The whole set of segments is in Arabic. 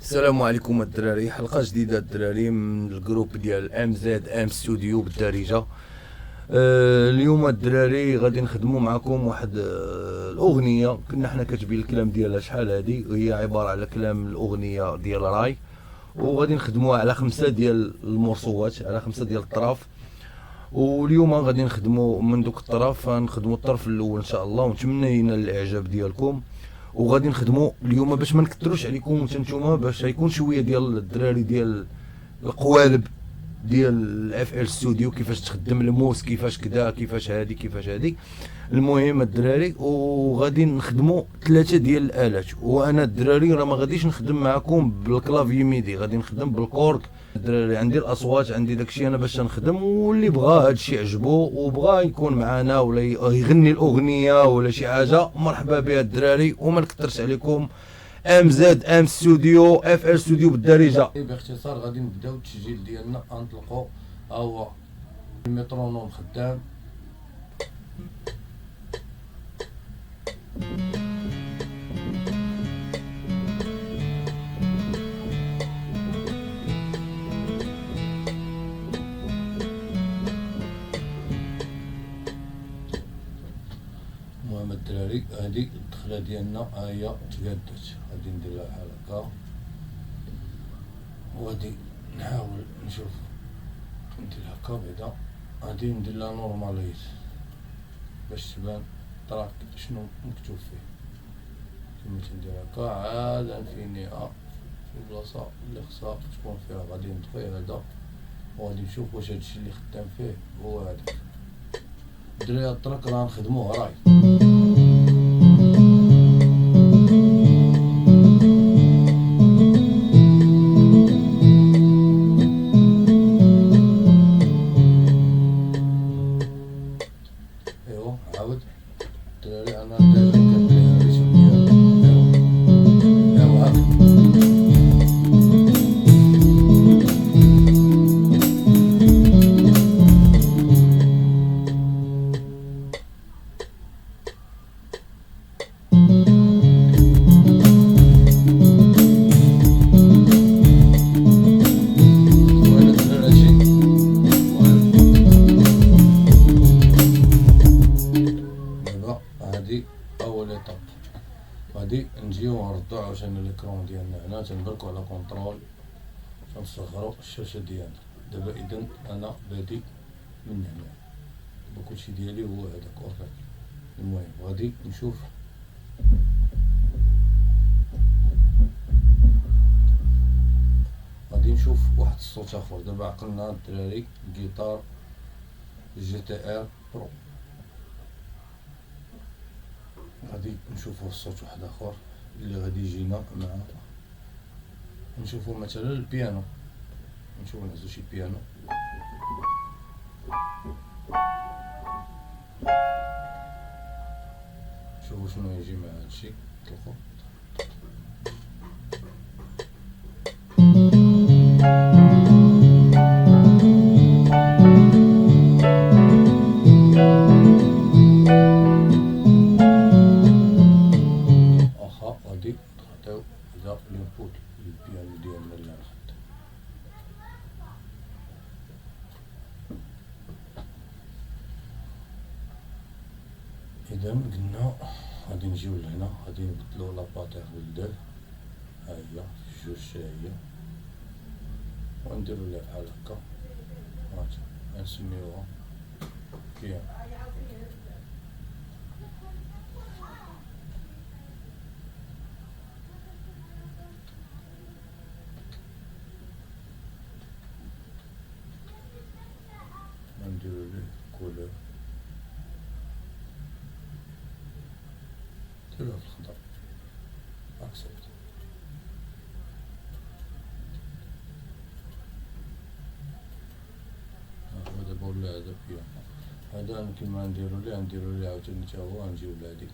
السلام عليكم الدراري، حلقه جديده الدراري من الجروب ديال ام زد ام ستوديو بالدارجه. اليوم الدراري غادي نخدموا معكم واحد الاغنيه كنا حنا كاتبين الكلام ديالها شحال هادي، وهي عباره على كلام الاغنيه ديال راي، وغادي نخدموها على 5 ديال المرصوات، على 5 ديال الطراف. واليوم غادي نخدموا من دوك الطرف، غنخدموا الطرف الاول ان شاء الله، ونتمنى لينا الاعجاب ديالكم. وغادي نخدموا اليوم باش ما نكثروش عليكم نتوما، باش يكون شويه ديال الدراري ديال القوالب ديال الاف ال ستوديو، كيفاش تخدم الموس، كيفاش كذا، كيفاش هادي، كيفاش هادي. المهم الدراري، وغادي نخدموا 3 ديال الالات. وانا الدراري راه ما غاديش نخدم معكم بالكلافي ميدي، غادي نخدم بالكورك. الدراري عندي الاصوات، عندي داكشي انا باش نخدم، واللي بغى هادشي عجبو وبغى يكون معنا ولا يغني الاغنيه ولا شي حاجه، مرحبا بها الدراري. وما نكثرش عليكم، ام زد ام ستوديو اف ال ستوديو بالدارجه. باختصار غادي نبداو التسجيل ديالنا، غنطلقوا ها هو الميترونوم خدام. المهم الدراري هادي الدخله ديالنا ها هي تقادات، غادي نديرها بحال هكا، وغادي نحاول نشوف ندير هكا بعدا. غادي ندير لها نورماليز باش تبان تراك شنو مكتوب فيه. كما تندير هكا عاد نفينيها في البلاصه اللي خصها تكون فيها. غادي نطفي هذا وغادي نشوف واش هادشي اللي خدام فيه هو هذاك. الدراري هاد التراك راه نخدموه راي. ايوا عاود الدراري انا ديجا كنبلي الريتم ديالو. ايوا هاك وين الدراري هادشي. دابا هادي اول ايطاب، غادي نجيو نردو عاوتاني ليكرون ديالنا هنا، تنبركو على كونترول، تنصغرو الشاشة ديالنا. دابا اذا انا بادي من هنا، دابا كلشي ديالي هو هداك اوكي. المهم غادي نشوف واحد الصوت اخر. دابا عقلنا الدراري جيتار جي تي ار برو، غادي نشوفو الصوت واحد اخر اللي غادي يجينا مع، نشوفو مثلا البيانو، نشوفو نهزو شي بيانو. شوفو شنو يجي مع هادشي. طلقو واخا. غادي نعطيو هذا الانبوت للبيانو ديالنا اللي غنخدم. اذا قلنا غادي نجيو لهنا، غادي نبدلو لاباتيغ للدو، ها هي جوج هي، ونديرو ليها بحال هكا، هانت غنسميوها بيانو. غنديرو ليه كولور، ديروها بالخضر، اكسبت. هو دابا ولا هذا بيانو. هذا كيما نديرو ليه عاوتاني تا هو. غنجيو لهادي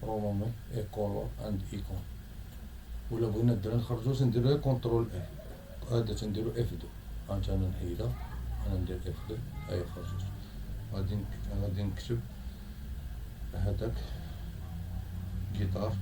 رومومي ايكولور اند ايكون، ولا بغينا الدراري نخرجو تنديرو غير كونترول اف. هذا تنديرو اف دو، هانت انا نحيدها، انا ندير اف دو، هاهي خرجت. غادي نكتب هذاك جيتار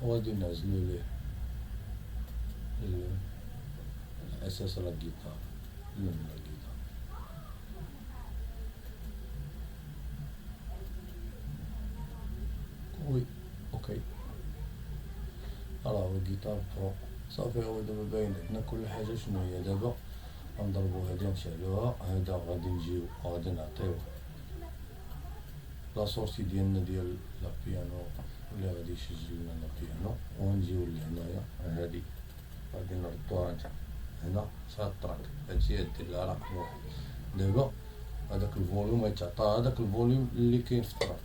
وغادي نعزلو ليه الأساس راه الجيتار، اللون راه الجيتار. وي اوكي، راه هو الجيتار برو صافي. هو دابا باين عندنا كل حاجة. شنو هي دابا؟ غنضربو هادي نشعلوها، هادا غادي نجيو غادي نعطيو لا سورتي ديالنا ديال لا بيانو اللي غادي يسجل لنا لا بيانو، ونجيو لهنايا هادي غادي نردوها هنا شحال الطراك. هادشي دير لها رقم واحد. دابا هداك الفوليوم غيتعطى هداك الفوليوم اللي كاين في الطراك.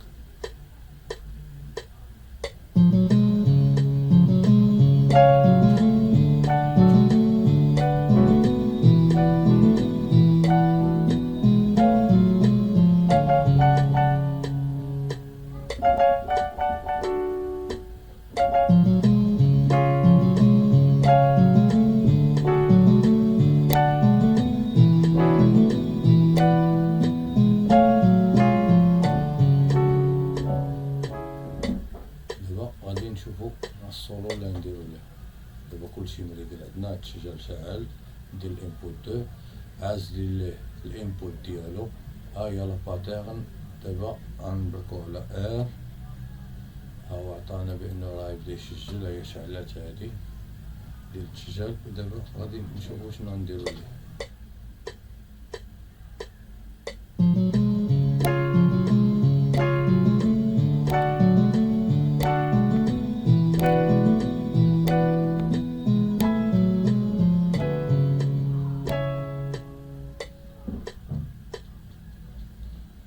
غادي نشوفو السولو اللي نديرو ليه. دابا كلشي مريقل عندنا، هاد الشجر شاعل، ندير الانبوت 2 عازلين ليه الانبوت ديالو. هاهي لا باتيرن. دابا غنبركو على ار، هاهو عطانا بانه راه يبدا يسجل. هي شعلات هادي ديال التسجيل. ودابا غادي نشوفو شنو غنديرو ليه.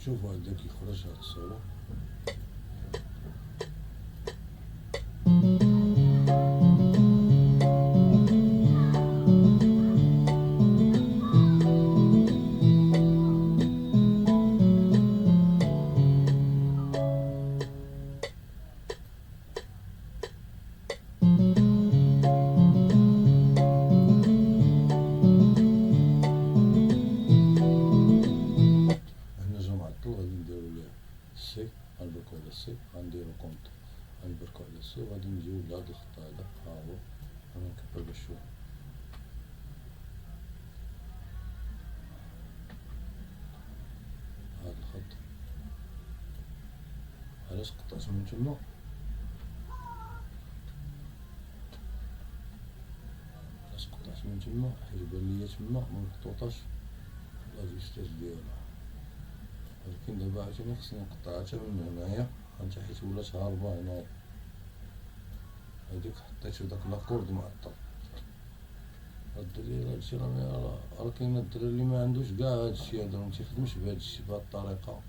شوفو هدا كيخرج هاد الصورة. غادي نديرو ليه سي، غنبركو على سي، غنديرو كونط، غنبركو على سي، وغادي نجيو لهاد الخط هدا. هاهو غنكبر بشوية. هاد الخط علاش قطعت من تما؟ علاش قطعت من تما؟ حيت بان ليا تما مخطوطاش لا فيستاج ديالها. ولكن دابا عاوتاني خصني نقطعها حتى من هنايا حتى حيت ولات هاربة هنايا. هاديك حطيت داك لاكورد معطل. هاد الدري هادشي راه كاين الدراري اللي معندوش قاع هادشي هادا، متيخدمش بهادشي بهاد الطريقة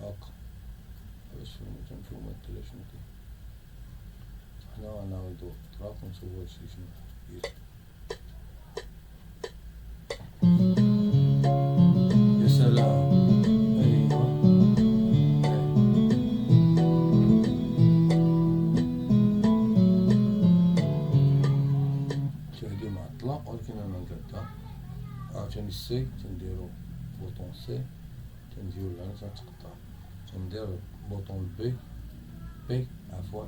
هاكا. علاش تنتوما الدراري شنو كاين؟ حنا غنعاودو الطراق ونشوفو هادشي شنو كاين. يا سلام. ولكن انا نقادها عاوتاني السي، تنديرو بوطون سي، تنجيو لهنا تنتقطع، تندير بوطون بي عفوا،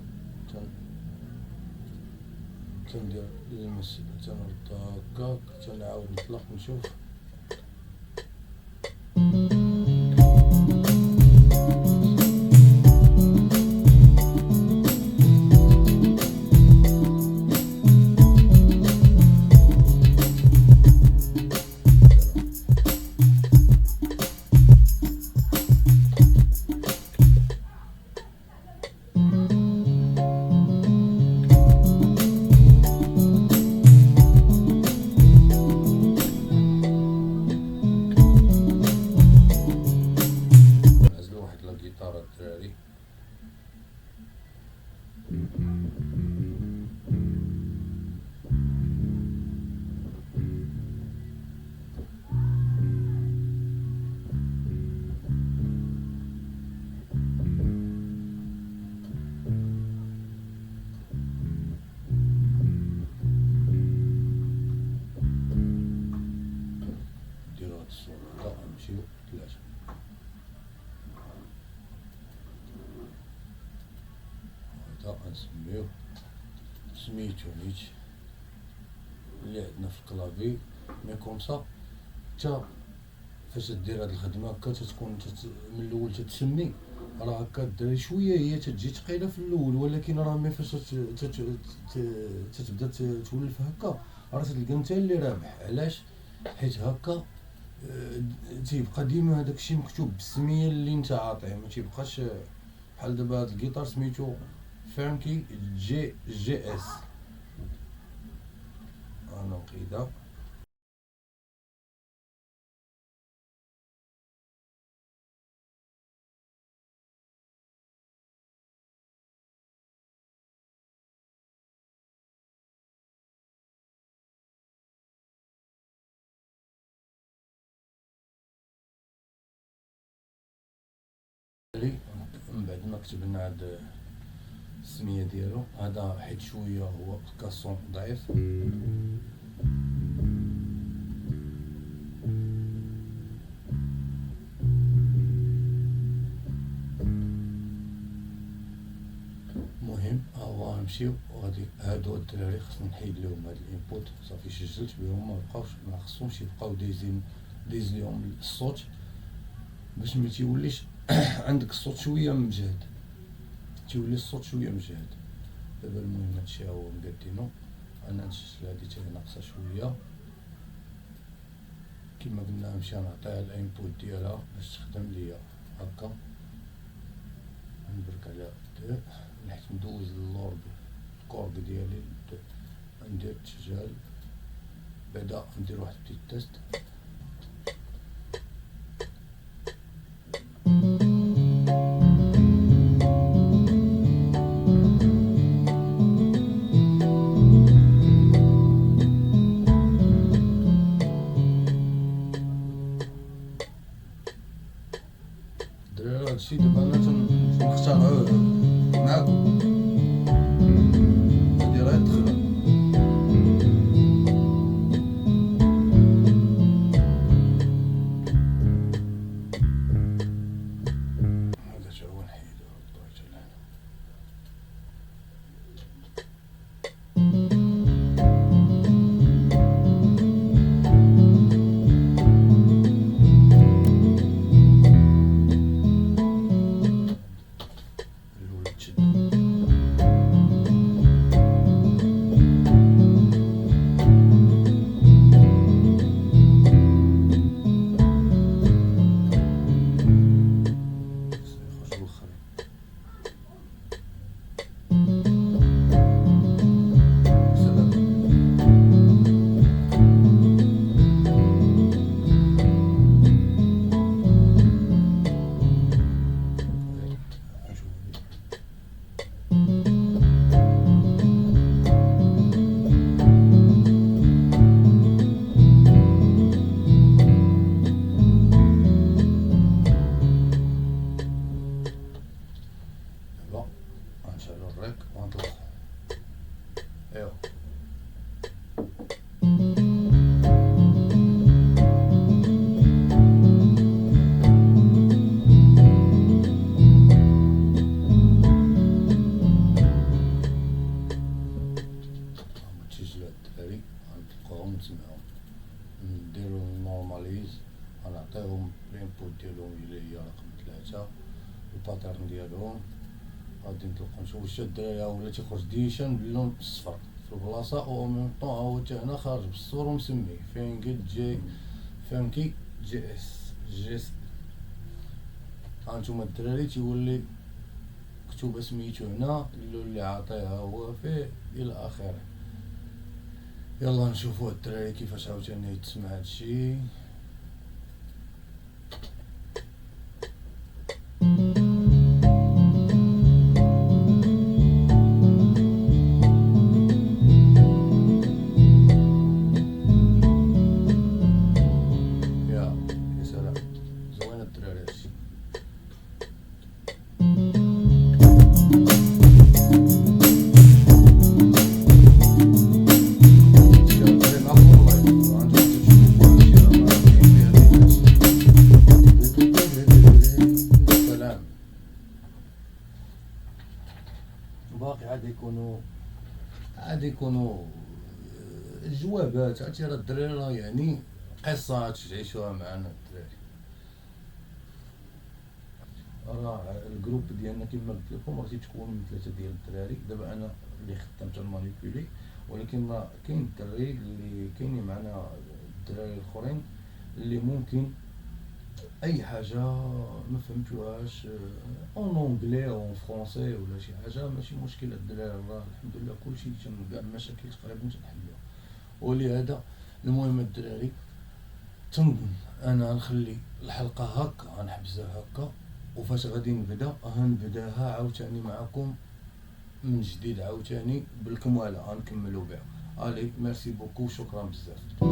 تندير المس، تنرد هكاك، تنعاود نطلق نشوف. الجيتار الدراري نديرو هاد الصورة هدا، نمشيو 3. هذا غنسميوه سميتو نيت اللي عندنا في الكلافي. مي كومسا تا فاش دير هاد الخدمه هكا تتكون من الاول تتسمي، راه هكا الدراري شويه هي تتجي ثقيله في الاول، ولكن راه مي فاش تتبدا تولف هكا راه تلقى انت اللي رابح. علاش؟ حيت هكا تيبقى ديما هداك الشيء مكتوب بالسميه اللي انت عاطيه، ما تيبقاش بحال دابا هاد الكيتار سميتو فرانكي جي اس. انا نقيدها من بعد ما كتبنا هاد السميه ديالو هذا، حيت شويه هو كاسون ضعيف. المهم هو غنمشيو وغادي هادو الدراري خصني نحيد لهم هاد الانبوت، صافي سجلت بهم ما خصهمش يبقاو دايز ليهم الصوت باش ما تيوليش عندك الصوت شويه مجهد، تيولي الصوت شويه مجهد. دابا المهم هادشي هو مقادينو. انا نسجل هادي حتى هي ناقصه شويه كما قلنا، نمشي نعطيها الانبوت ديالها باش تخدم ليا هكا. نبرك على دو حيت ندوز اللورد الكورد ديالي، ندير تسجيل بعدا ندير واحد بتيت تيست. الدراري هادشي دابا انا تنختارها معاكم، هادي راه دخلها. هذا تا هو نحيدو الدرجة لهنا. غنشعلو الريك وغنطلقو. ايوا التسجيلات الدراري غنطلقوهم ونسمعوهم، نديرو نورماليز، غنعطيهم الانبوت ديالهم اللي هي رقم 3 الباترن ديالهم. غادي نطلقو نشوفو واش الدراري ها ولا تيخرج ديشان باللون الصفر في البلاصه، او ميم طون ها هو حتى هنا خارج بالصفر ومسمي فانكي جي اس. ها نتوما الدراري تيولي مكتوبه سميتو هنا، اللون اللي عاطيها هو فيه الى اخره. يلا نشوفو الدراري كيفاش عاوتاني يتسمع هادشي. باقي عاد يكونوا جوابات. عرفتي راه الدراري راه يعني قصة تعيشوها معنا الدراري. راه الجروب ديالنا كما قلت لكم راه تيتكون من 3 ديال الدراري. دابا انا اللي خدام تنمانيبيولي، ولكن راه كاين الدراري اللي كاينين معنا، الدراري الاخرين اللي ممكن اي حاجه ما فهمتوهاش اون اونغلي او اون فرونسي ولا شي حاجه، ماشي مشكل. الدراري راه الحمد لله كلشي كاع المشاكل تقريبا تنحلوها. ولهذا المهم الدراري انا نخلي الحلقه هكا، غنحبسها هكا، وفاش غادي غنبداها عاوتاني معكم من جديد عاوتاني بالكماله، غنكملوا بها. الي ميرسي بوكو، شكرا بزاف.